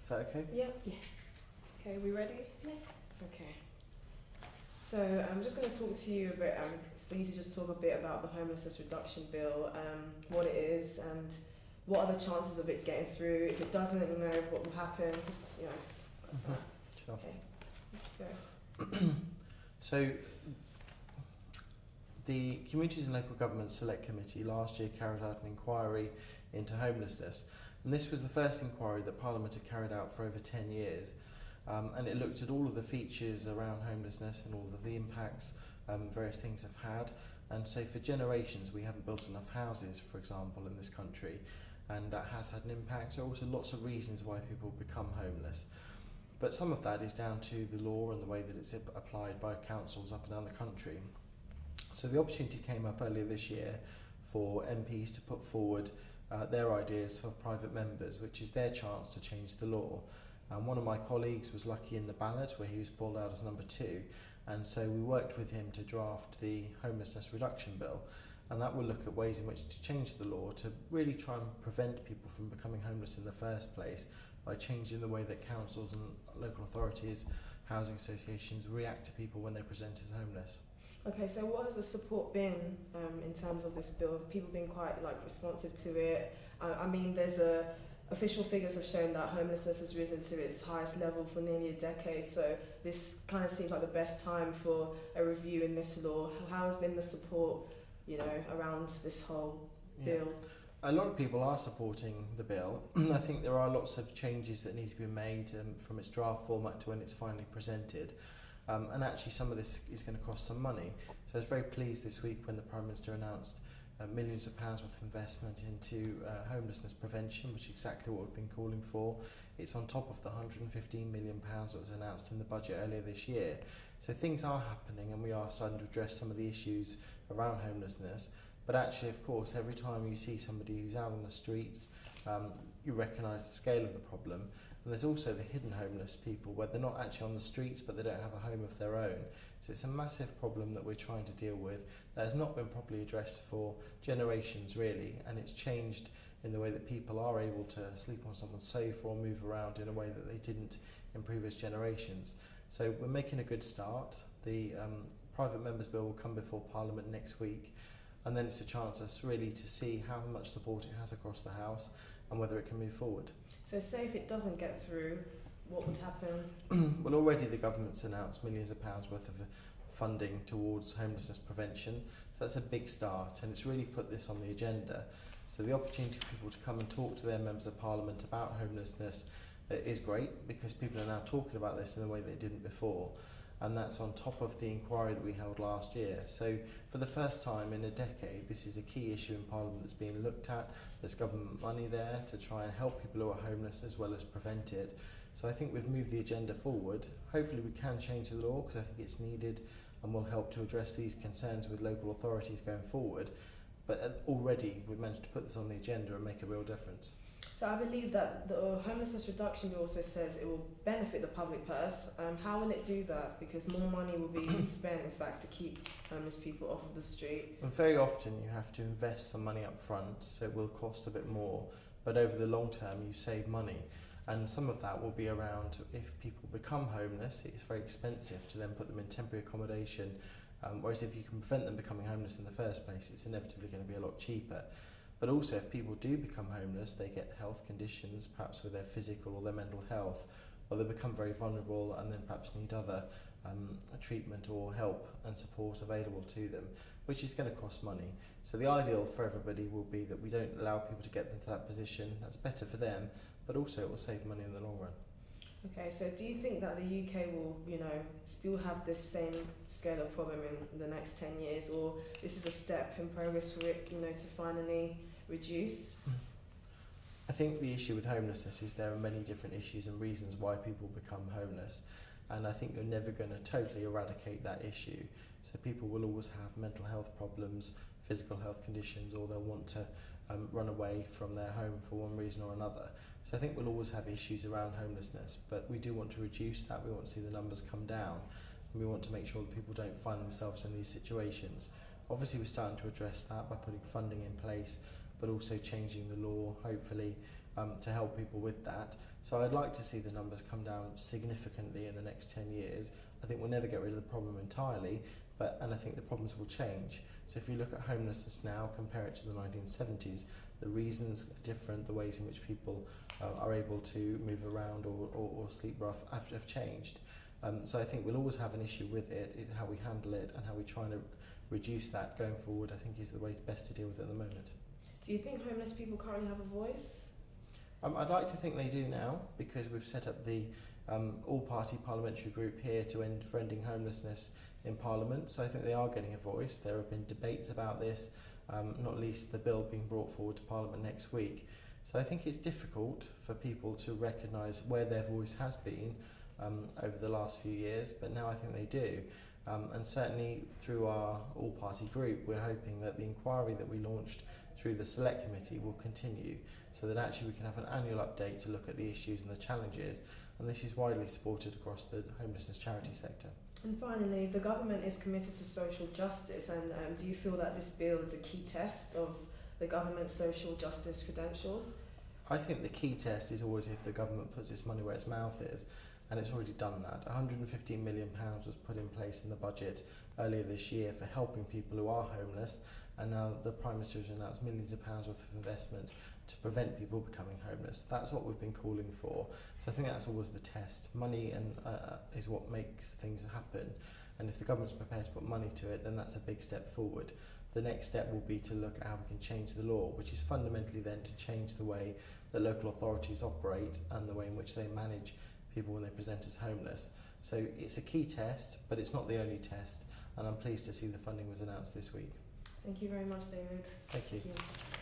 Is that okay? Yeah. Okay, we ready? Yeah. Okay. So I'm just going to talk to you a bit, for you to just talk a bit about the homelessness reduction bill, what it is and what are the chances of it getting through. If it doesn't, what will happen. Just, Sure. Okay, go. So, the Communities and Local Government Select Committee last year carried out an inquiry into homelessness, and this was the first inquiry that Parliament had carried out for over 10 years, and it looked at all of the features around homelessness and all of the impacts various things have had. And so for generations we haven't built enough houses, for example, in this country, and that has had an impact. There are also lots of reasons why people become homeless, but some of that is down to the law and the way that it's applied by councils up and down the country. So the opportunity came up earlier this year for MPs to put forward their ideas for private members, which is their chance to change the law. And one of my colleagues was lucky in the ballot where he was pulled out as number 2, and so we worked with him to draft the homelessness reduction bill, and that will look at ways in which to change the law to really try and prevent people from becoming homeless in the first place by changing the way that councils and local authorities, housing associations react to people when they're presented as homeless. Okay, so what has the support been in terms of this bill? Have people been quite responsive to it? I mean, there's official figures have shown that homelessness has risen to its highest level for nearly a decade. So this kind of seems like the best time for a review in this law. How has been the support, around this whole bill? A lot of people are supporting the bill. I think there are lots of changes that need to be made from its draft format to when it's finally presented. And actually some of this is going to cost some money. So I was very pleased this week when the Prime Minister announced millions of pounds worth of investment into homelessness prevention, which is exactly what we've been calling for. It's on top of the £115 million that was announced in the budget earlier this year. So things are happening and we are starting to address some of the issues around homelessness. But actually, of course, every time you see somebody who's out on the streets, you recognise the scale of the problem. And there's also the hidden homeless people where they're not actually on the streets but they don't have a home of their own. So it's a massive problem that we're trying to deal with that has not been properly addressed for generations really, and it's changed in the way that people are able to sleep on someone's sofa or move around in a way that they didn't in previous generations. So we're making a good start. The private members bill will come before Parliament next week, and then it's a chance us really to see how much support it has across the House and whether it can move forward. So say if it doesn't get through, what would happen? Well, already the government's announced millions of pounds worth of funding towards homelessness prevention, so that's a big start, and it's really put this on the agenda. So the opportunity for people to come and talk to their members of Parliament about homelessness is great, because people are now talking about this in a way they didn't before, and that's on top of the inquiry that we held last year. So for the first time in a decade, this is a key issue in Parliament that's being looked at. There's government money there to try and help people who are homeless as well as prevent it. So I think we've moved the agenda forward. Hopefully we can change the law, because I think it's needed and will help to address these concerns with local authorities going forward. But already we've managed to put this on the agenda and make a real difference. So I believe that the homelessness reduction bill also says it will benefit the public purse. How will it do that? Because more money will be spent, in fact, to keep homeless people off of the street. And very often you have to invest some money up front, so it will cost a bit more. But over the long term you save money. And some of that will be around if people become homeless, it's very expensive to then put them in temporary accommodation. Whereas if you can prevent them becoming homeless in the first place, it's inevitably going to be a lot cheaper. But also if people do become homeless, they get health conditions, perhaps with their physical or their mental health, or they become very vulnerable and then perhaps need other treatment or help and support available to them, which is going to cost money. So the ideal for everybody will be that we don't allow people to get into that position. That's better for them, but also it will save money in the long run. Okay, so do you think that the UK will, still have this same scale of problem in the next 10 years, or this is a step in progress for it, to finally reduce? I think the issue with homelessness is there are many different issues and reasons why people become homeless, and I think you're never going to totally eradicate that issue. So people will always have mental health problems, physical health conditions, or they'll want to run away from their home for one reason or another. So I think we'll always have issues around homelessness, but we do want to reduce that. We want to see the numbers come down, and we want to make sure that people don't find themselves in these situations. Obviously we're starting to address that by putting funding in place, but also changing the law, hopefully, to help people with that. So I'd like to see the numbers come down significantly in the next 10 years. I think we'll never get rid of the problem entirely, and I think the problems will change. So if you look at homelessness now, compare it to the 1970s, the reasons are different, the ways in which people are able to move around or sleep rough have changed. So I think we'll always have an issue with it. It's how we handle it and how we try to reduce that going forward, I think, is the way best to deal with it at the moment. Do you think homeless people currently have a voice? I'd like to think they do now, because we've set up the all-party parliamentary group here for ending homelessness in Parliament. So I think they are getting a voice. There have been debates about this, not least the bill being brought forward to Parliament next week. So I think it's difficult for people to recognise where their voice has been over the last few years, but now I think they do. And certainly through our all-party group, we're hoping that the inquiry that we launched through the Select Committee will continue, so that actually we can have an annual update to look at the issues and the challenges, and this is widely supported across the homelessness charity sector. And finally, the government is committed to social justice, and do you feel that this bill is a key test of the government's social justice credentials? I think the key test is always if the government puts its money where its mouth is, and it's already done that. £115 million was put in place in the budget earlier this year for helping people who are homeless, and now the Prime Minister has announced millions of pounds worth of investment to prevent people becoming homeless. That's what we've been calling for. So I think that's always the test. Money is what makes things happen, and if the government's prepared to put money to it, then that's a big step forward. The next step will be to look at how we can change the law, which is fundamentally then to change the way that local authorities operate and the way in which they manage people when they present as homeless. So it's a key test, but it's not the only test, and I'm pleased to see the funding was announced this week. Thank you very much, David. Thank you. Thank you.